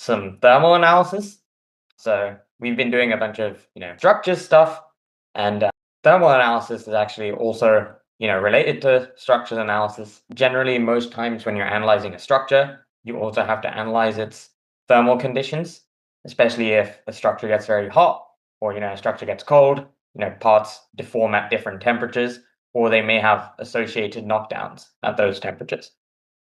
some thermal analysis. So we've been doing a bunch of, structures stuff, and thermal analysis is actually also, related to structures analysis. Generally, most times when you're analyzing a structure, you also have to analyze its thermal conditions, especially if a structure gets very hot or, a structure gets cold, parts deform at different temperatures, or they may have associated knockdowns at those temperatures.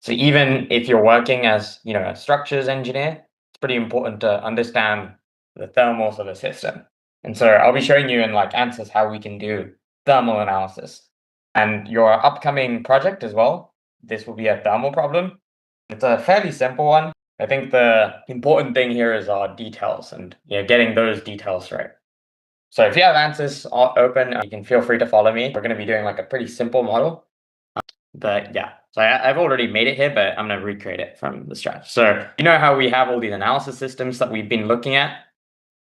So even if you're working as, a structures engineer, it's pretty important to understand the thermals of a system. And so I'll be showing you in like ANSYS how we can do thermal analysis. And your upcoming project as well, this will be a thermal problem. It's a fairly simple one. I think the important thing here is our details and getting those details right. So if you have ANSYS open, you can feel free to follow me. We're going to be doing like a pretty simple model. But yeah, so I've already made it here, but I'm going to recreate it from the scratch. So you know how we have all these analysis systems that we've been looking at?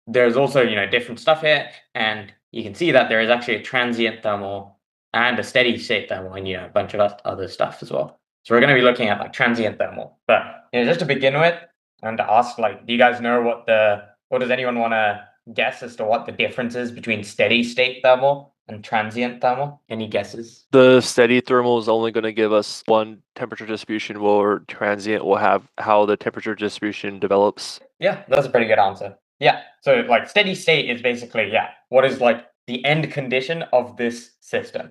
There's also, different stuff here, and you can see that there is actually a transient thermal and a steady state thermal and, a bunch of other stuff as well. So we're going to be looking at like transient thermal. But, just to begin with, and to ask, like, do you guys know what does anyone want to guess as to what the difference is between steady state thermal and transient thermal? Any guesses? The steady thermal is only going to give us one temperature distribution, while transient will have how the temperature distribution develops. Yeah, that's a pretty good answer. Yeah, so like steady state is basically, what is like the end condition of this system,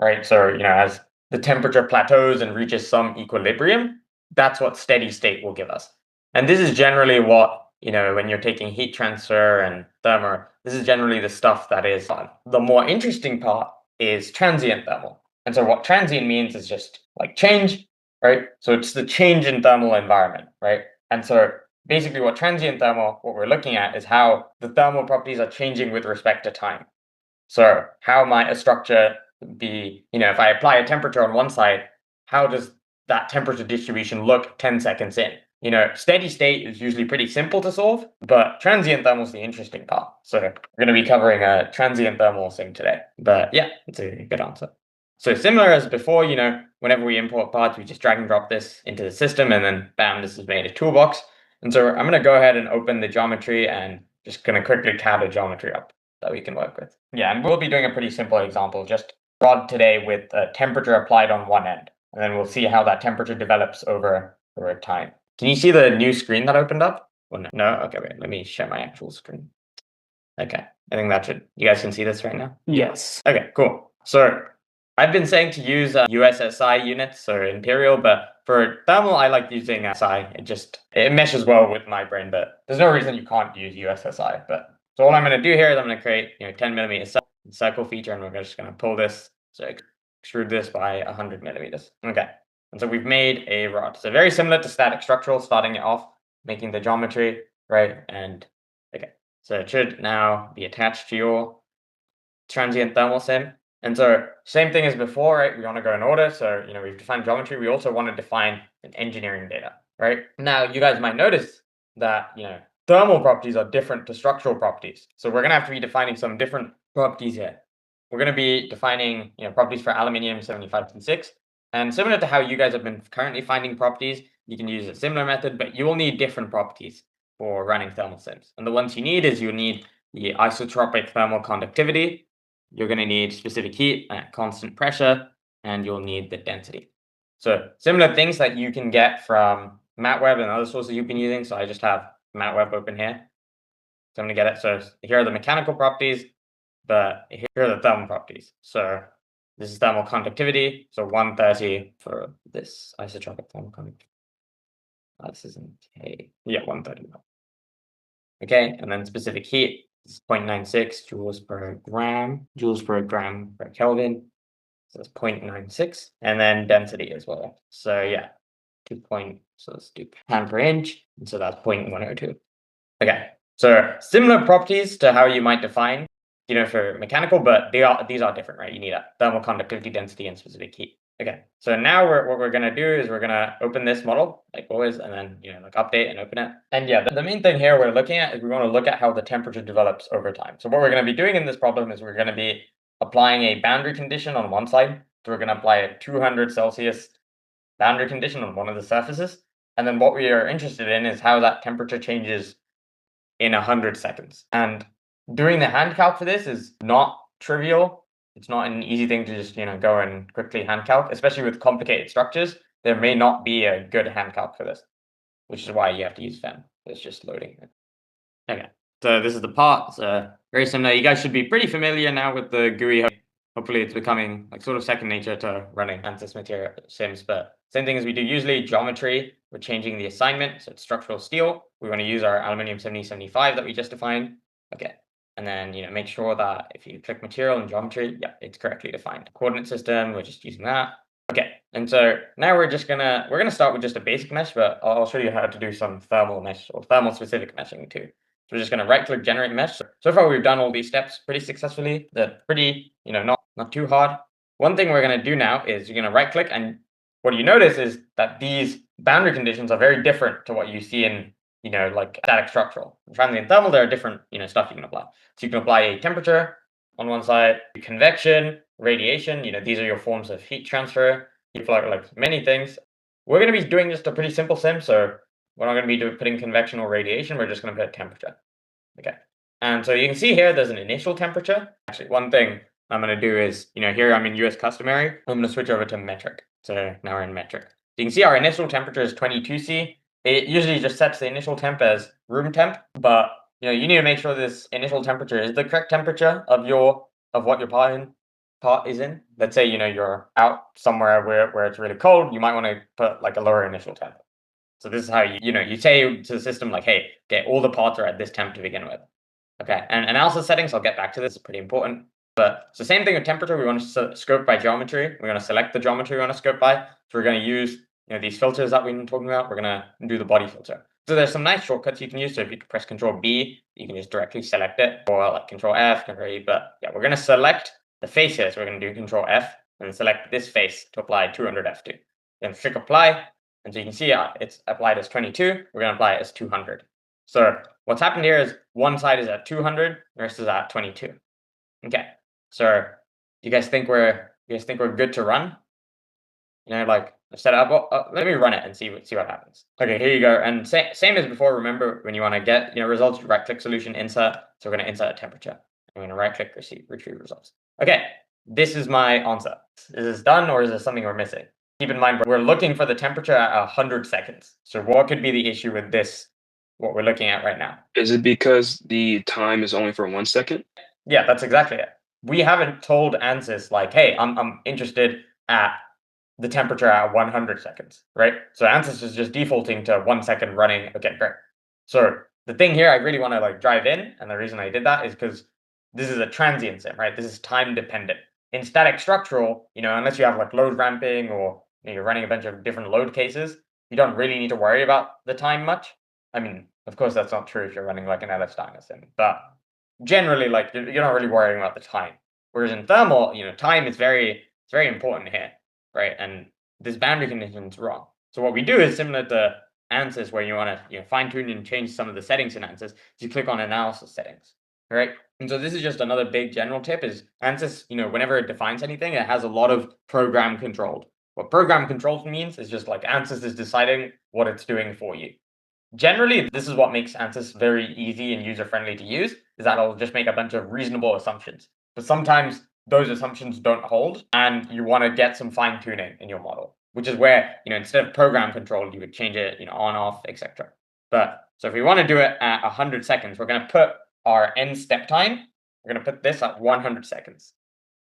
right? So, as the temperature plateaus and reaches some equilibrium, that's what steady state will give us. And this is generally what, when you're taking heat transfer and thermal, this is generally the stuff that is fun. The more interesting part is transient thermal. And so what transient means is just like change, right? So it's the change in thermal environment, right? And so basically what transient thermal, what we're looking at is how the thermal properties are changing with respect to time. So how might a structure be, if I apply a temperature on one side, how does that temperature distribution look 10 seconds in? Steady state is usually pretty simple to solve, but transient thermal is the interesting part. So we're going to be covering a transient thermal thing today. But yeah, it's a good answer. So similar as before, whenever we import parts, we just drag and drop this into the system, and then bam, this is made a toolbox. And so I'm going to go ahead and open the geometry and just going to quickly tab a geometry up that we can work with. Yeah, and we'll be doing a pretty simple example, just rod today with a temperature applied on one end. And then we'll see how that temperature develops over time. Can you see the new screen that opened up? Oh, no. No? Okay, wait, let me share my actual screen. Okay, I think that should, you guys can see this right now? Yes. Okay, cool. So I've been saying to use USSI units or imperial, but for thermal, I like using SI. It meshes well with my brain, but there's no reason you can't use USSI. But so all I'm going to do here is I'm going to create 10 millimeter circle feature, and we're just going to pull this, so extrude this by 100 millimeters. Okay, and so we've made a rod. So very similar to static structural, starting it off, making the geometry, right? And okay, so it should now be attached to your transient thermal sim. And so same thing as before, right? We want to go in order. So, we've defined geometry. We also want to define an engineering data, right? Now, you guys might notice that, thermal properties are different to structural properties. So we're going to have to be defining some different properties here. We're going to be defining, properties for aluminium 75-6. And similar to how you guys have been currently finding properties, you can use a similar method, but you will need different properties for running thermal sims. And the ones you need is you'll need the isotropic thermal conductivity. You're going to need specific heat at constant pressure, and you'll need the density. So similar things that you can get from MATLAB and other sources you've been using. So I just have MATLAB open here. So I'm going to get it. So here are the mechanical properties, but here are the thermal properties. So this is thermal conductivity. So 130 for this isotropic thermal conductivity. This isn't K. Yeah, 130. Okay, and then specific heat. It's 0.96 joules per gram per Kelvin. So that's 0.96. And then density as well. So yeah, so let's do pound per inch. And so that's 0.102. Okay, so similar properties to how you might define, for mechanical, but these are different, right? You need a thermal conductivity, density, and specific heat. Okay, so now what we're going to do is we're going to open this model like always, and then update and open it. And yeah, the main thing here we're looking at is we want to look at how the temperature develops over time. So what we're going to be doing in this problem is we're going to be applying a boundary condition on one side. So we're going to apply a 200 Celsius boundary condition on one of the surfaces, And then what we are interested in is how that temperature changes in 100 seconds. And doing the hand calc for this is not trivial. It's not an easy thing to just, go and quickly hand calc, especially with complicated structures. There may not be a good hand calc for this, which is why you have to use FEM. It's just loading it. Okay, so this is the part. It's very similar. You guys should be pretty familiar now with the GUI. Hopefully it's becoming like sort of second nature to running ANSYS material sims, but same thing as we do usually. Geometry, we're changing the assignment, so it's structural steel. We want to use our aluminium 7075 that we just defined. Okay, and then make sure that if you click material and geometry, yeah, it's correctly defined. Coordinate system, we're just using that. Okay, and so now we're gonna start with just a basic mesh, but I'll show you how to do some thermal mesh or thermal specific meshing too. So we're just gonna right click generate mesh. So far we've done all these steps pretty successfully. They're pretty, not too hard. One thing we're gonna do now is you're gonna right click, and what you notice is that these boundary conditions are very different to what you see in like static structural. In transient thermal, there are different stuff you can apply. So you can apply a temperature on one side, convection, radiation. These are your forms of heat transfer. You apply like many things. We're going to be doing just a pretty simple sim, so we're not going to be putting convection or radiation. We're just going to put temperature. Okay, and so you can see here there's an initial temperature. Actually, one thing I'm going to do is, here I'm in US customary. I'm going to switch over to metric. So now we're in metric. So you can see our initial temperature is 22C. It usually just sets the initial temp as room temp, but you need to make sure this initial temperature is the correct temperature of what your part is in. Let's say you're out somewhere where it's really cold. You might want to put like a lower initial temp. So this is how you say to the system like, hey, okay, all the parts are at this temp to begin with. Okay, and analysis settings, I'll get back to this. It's pretty important. But it's the same thing with temperature. We want to scope by geometry. We're going to select the geometry we want to scope by. So we're going to use these filters that we've been talking about. We're going to do the body filter. So there's some nice shortcuts you can use. So if you press Control B, you can just directly select it, or like Control F, Control E. But yeah, we're going to select the face here. So we're going to do Control F and select this face to apply 200 F2. Then click Apply. And so you can see it's applied as 22. We're going to apply it as 200. So what's happened here is one side is at 200, the rest is at 22. Okay. So do you guys think we're good to run? Like I've set it up. Let me run it and see what happens. Okay, here you go. And same as before. Remember, when you want to get results, right click solution insert. So we're going to insert a temperature. I'm going to right click retrieve results. Okay, this is my answer. Is this done, or is there something we're missing? Keep in mind we're looking for the temperature at 100 seconds. So what could be the issue with this? What we're looking at right now? Is it because the time is only for 1 second? Yeah, that's exactly it. We haven't told ANSYS like, hey, I'm interested at the temperature at 100 seconds, right? So ANSYS is just defaulting to 1 second running. Okay, great. So the thing here I really want to like drive in, and the reason I did that is because this is a transient sim, right? This is time dependent. In static structural, unless you have like load ramping or you're running a bunch of different load cases, you don't really need to worry about the time much. I mean, of course, that's not true if you're running like an LS Dyna sim, but generally, like you're not really worrying about the time. Whereas in thermal, time is very important here, right? And this boundary condition is wrong. So what we do is similar to ANSYS, where you want to fine tune and change some of the settings in ANSYS. You click on analysis settings, right? And so this is just another big general tip: is ANSYS, whenever it defines anything, it has a lot of program controlled. What program controlled means is just like ANSYS is deciding what it's doing for you. Generally, this is what makes ANSYS very easy and user-friendly to use, is that it'll just make a bunch of reasonable assumptions. But sometimes those assumptions don't hold, and you want to get some fine-tuning in your model, which is where, instead of program control, you would change it, on, off, etc. But so if we want to do it at 100 seconds, we're going to put our end step time, we're going to put this at 100 seconds.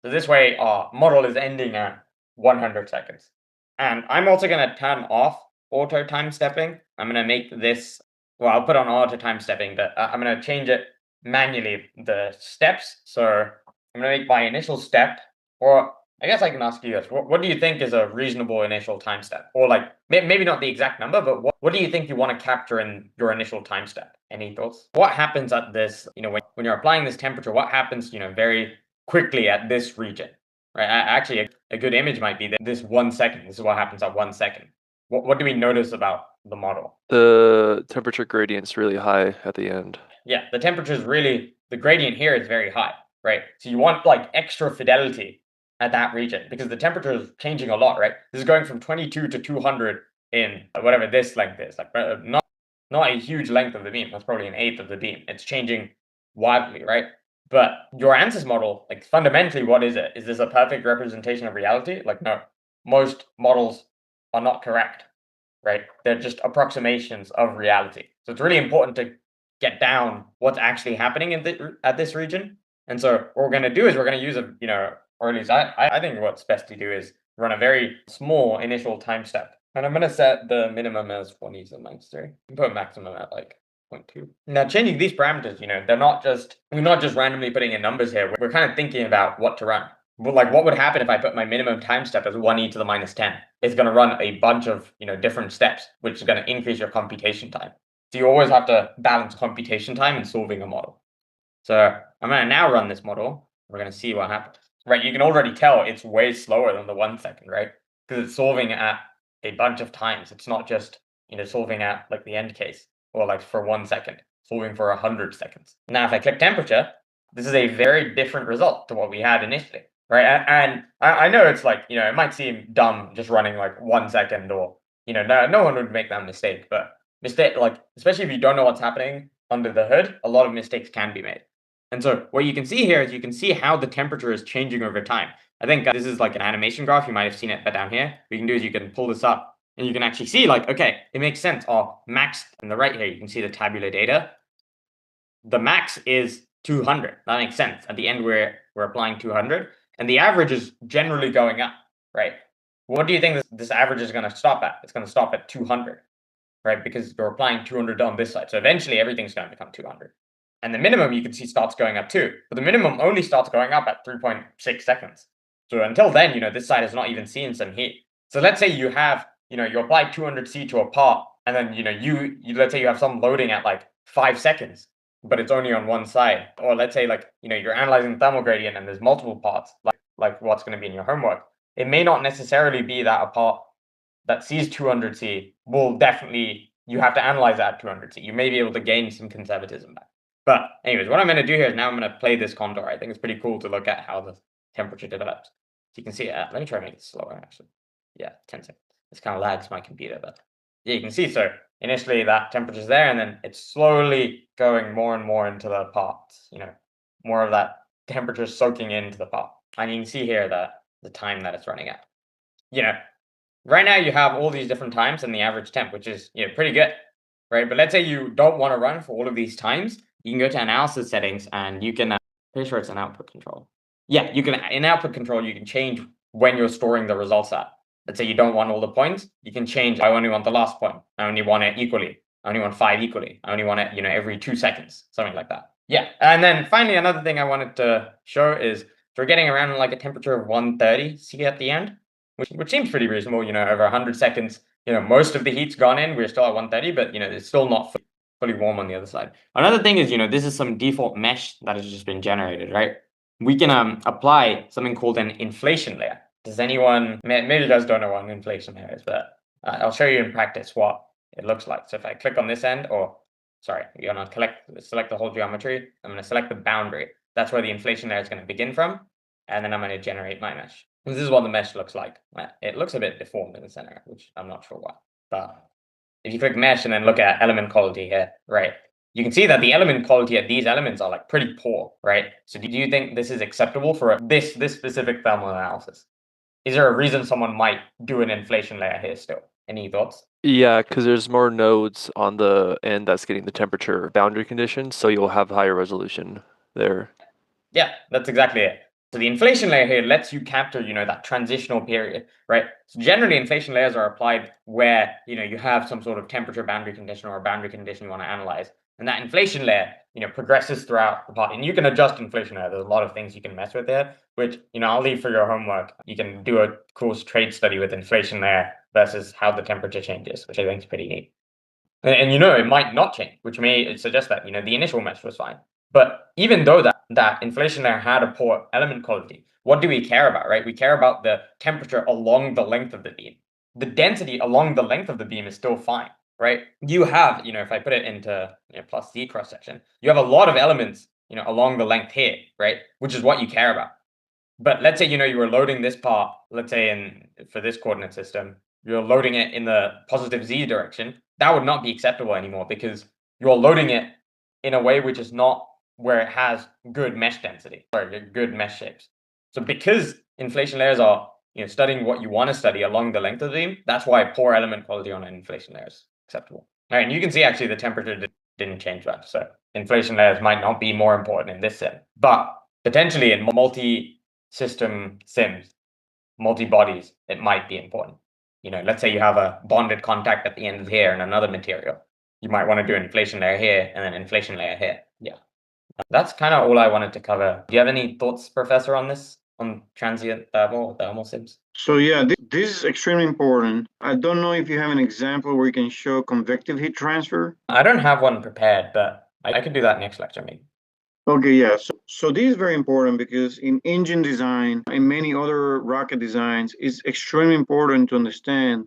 So this way, our model is ending at 100 seconds. And I'm also going to turn off auto time stepping. I'm going to make this, well, I'll put on auto time stepping, but I'm going to change it manually, the steps. So I'm going to make my initial step, or I guess I can ask you this. What do you think is a reasonable initial time step? Or like, maybe not the exact number, but what do you think you want to capture in your initial time step? Any thoughts? What happens at this, when you're applying this temperature, what happens, very quickly at this region, right? Actually, a good image might be that this 1 second. This is what happens at 1 second. What do we notice about the model? The temperature gradient's really high at the end. Yeah, the temperature is really, the gradient here is very high, right? So you want like extra fidelity at that region because the temperature is changing a lot, right? This is going from 22 to 200 in whatever this length is, like not a huge length of the beam. That's probably an eighth of the beam. It's changing wildly, right? But your ANSYS model, like fundamentally, what is it? Is this a perfect representation of reality? Like, no, most models are not correct, right? They're just approximations of reality. So it's really important to get down what's actually happening at this region. And so what we're going to do is we're going to use or at least I think what's best to do is run a very small initial time step. And I'm going to set the minimum as 1 e to the minus 3 and put maximum at like 0.2. Now, changing these parameters, we're not just randomly putting in numbers here. We're kind of thinking about what to run. But like, what would happen if I put my minimum time step as 1 e to the minus 10? It's going to run a bunch of different steps, which is going to increase your computation time. So you always have to balance computation time and solving a model. So I'm going to now run this model. We're going to see what happens. Right, you can already tell it's way slower than the 1 second, right? Because it's solving at a bunch of times. It's not just solving at like the end case or like for 1 second, solving for 100 seconds. Now, if I click temperature, this is a very different result to what we had initially, right? And I know it's like it might seem dumb just running like 1 second or no one would make that mistake, but especially if you don't know what's happening under the hood, a lot of mistakes can be made. And so what you can see here is you can see how the temperature is changing over time. I think this is like an animation graph. You might have seen it down here. What you can do is you can pull this up and you can actually see like, okay, it makes sense. Max on the right here, you can see the tabular data. The max is 200. That makes sense. At the end, we're applying 200 and the average is generally going up, right? What do you think this average is going to stop at? It's going to stop at 200, right? Because we're applying 200 on this side. So eventually everything's going to become 200. And the minimum you can see starts going up too, but the minimum only starts going up at 3.6 seconds. So until then, this side has not even seen some heat. So let's say you have, you apply 200C to a part, and then, you let's say you have some loading at like 5 seconds, but it's only on one side. Or let's say like, you're analyzing thermal gradient and there's multiple parts, like what's going to be in your homework. It may not necessarily be that a part that sees 200C will definitely, you have to analyze that at 200C. You may be able to gain some conservatism back. But anyways, what I'm going to do here is now I'm going to play this contour. I think it's pretty cool to look at how the temperature develops. So you can see it. Let me try to make it slower, actually. Yeah, 10 seconds. This kind of lags my computer, but yeah, you can see. So initially that temperature's there, and then it's slowly going more and more into the parts. More of that temperature soaking into the pot. And you can see here the time that it's running at. Right now you have all these different times and the average temp, which is pretty good, right? But let's say you don't want to run for all of these times. You can go to analysis settings and you can, pretty sure it's an output control. Yeah, you can, in output control, you can change when you're storing the results at. Let's say you don't want all the points. You can change, I only want the last point. I only want it equally. I only want 5 equally. I only want it, every 2 seconds, something like that. Yeah, and then finally, another thing I wanted to show is we're getting around like a temperature of 130 C at the end, which seems pretty reasonable, over 100 seconds. Most of the heat's gone in. We're still at 130, but, it's still not fully warm on the other side. Another thing is, this is some default mesh that has just been generated, right? We can apply something called an inflation layer. Does anyone, maybe you guys don't know what an inflation layer is, but I'll show you in practice what it looks like. So if I click on this end, you're going to select the whole geometry. I'm going to select the boundary. That's where the inflation layer is going to begin from. And then I'm going to generate my mesh. This is what the mesh looks like. It looks a bit deformed in the center, which I'm not sure why. But if you click mesh and then look at element quality here, right, you can see that the element quality at these elements are like pretty poor, right? So do you think this is acceptable for this specific thermal analysis? Is there a reason someone might do an inflation layer here still? Any thoughts? Yeah, because there's more nodes on the end that's getting the temperature boundary conditions, so you'll have higher resolution there. Yeah, that's exactly it. So the inflation layer here lets you capture, that transitional period, right? So generally inflation layers are applied where, you have some sort of temperature boundary condition or a boundary condition you want to analyze. And that inflation layer, progresses throughout the part. And you can adjust inflation layer. There's a lot of things you can mess with there, which, I'll leave for your homework. You can do a cool trade study with inflation layer versus how the temperature changes, which I think is pretty neat. And it might not change, which may suggest that, the initial mesh was fine. But even though that inflation layer had a poor element quality, what do we care about, right? We care about the temperature along the length of the beam. The density along the length of the beam is still fine, right? You have, if I put it into plus Z cross section, you have a lot of elements, along the length here, right? Which is what you care about. But let's say, you were loading this part, let's say for this coordinate system, you're loading it in the positive z direction, that would not be acceptable anymore because you're loading it in a way which is not where it has good mesh density or good mesh shapes. So because inflation layers are studying what you want to study along the length of the beam, that's why poor element quality on an inflation layer is acceptable. All right, and you can see actually the temperature didn't change much. So inflation layers might not be more important in this sim, but potentially in multi-system sims, multi-bodies, it might be important. Let's say you have a bonded contact at the end of here and another material. You might want to do an inflation layer here and then inflation layer here. Yeah. That's kind of all I wanted to cover. Do you have any thoughts, Professor, on this, on transient thermal sims? So yeah, this is extremely important. I don't know if you have an example where you can show convective heat transfer. I don't have one prepared, but I could do that next lecture maybe. Okay, yeah. So this is very important because in engine design and many other rocket designs, it's extremely important to understand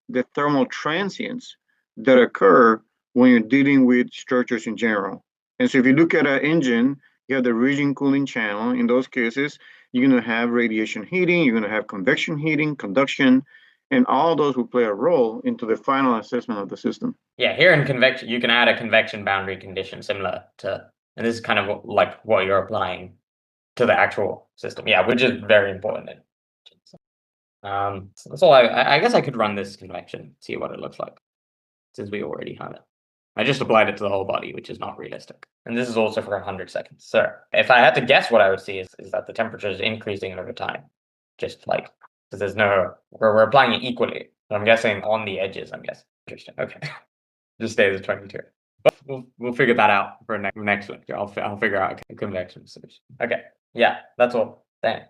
the thermal transients that occur when you're dealing with structures in general. And so if you look at an engine, you have the rigid cooling channel. In those cases, you're going to have radiation heating, you're going to have convection heating, conduction, and all those will play a role into the final assessment of the system. Yeah, here in convection, you can add a convection boundary condition similar to, and this is kind of like what you're applying to the actual system. Yeah, which is very important. So that's all. I guess I could run this convection, see what it looks like, since we already have it. I just applied it to the whole body, which is not realistic. And this is also for 100 seconds. So if I had to guess, what I would see is that the temperature is increasing over time. Just like, because there's we're applying it equally. So I'm guessing on the edges, I'm guessing. Interesting. Okay. Just stays at 22. But we'll figure that out for next lecture. I'll figure out a convection solution. Okay. Yeah, that's all. Thanks.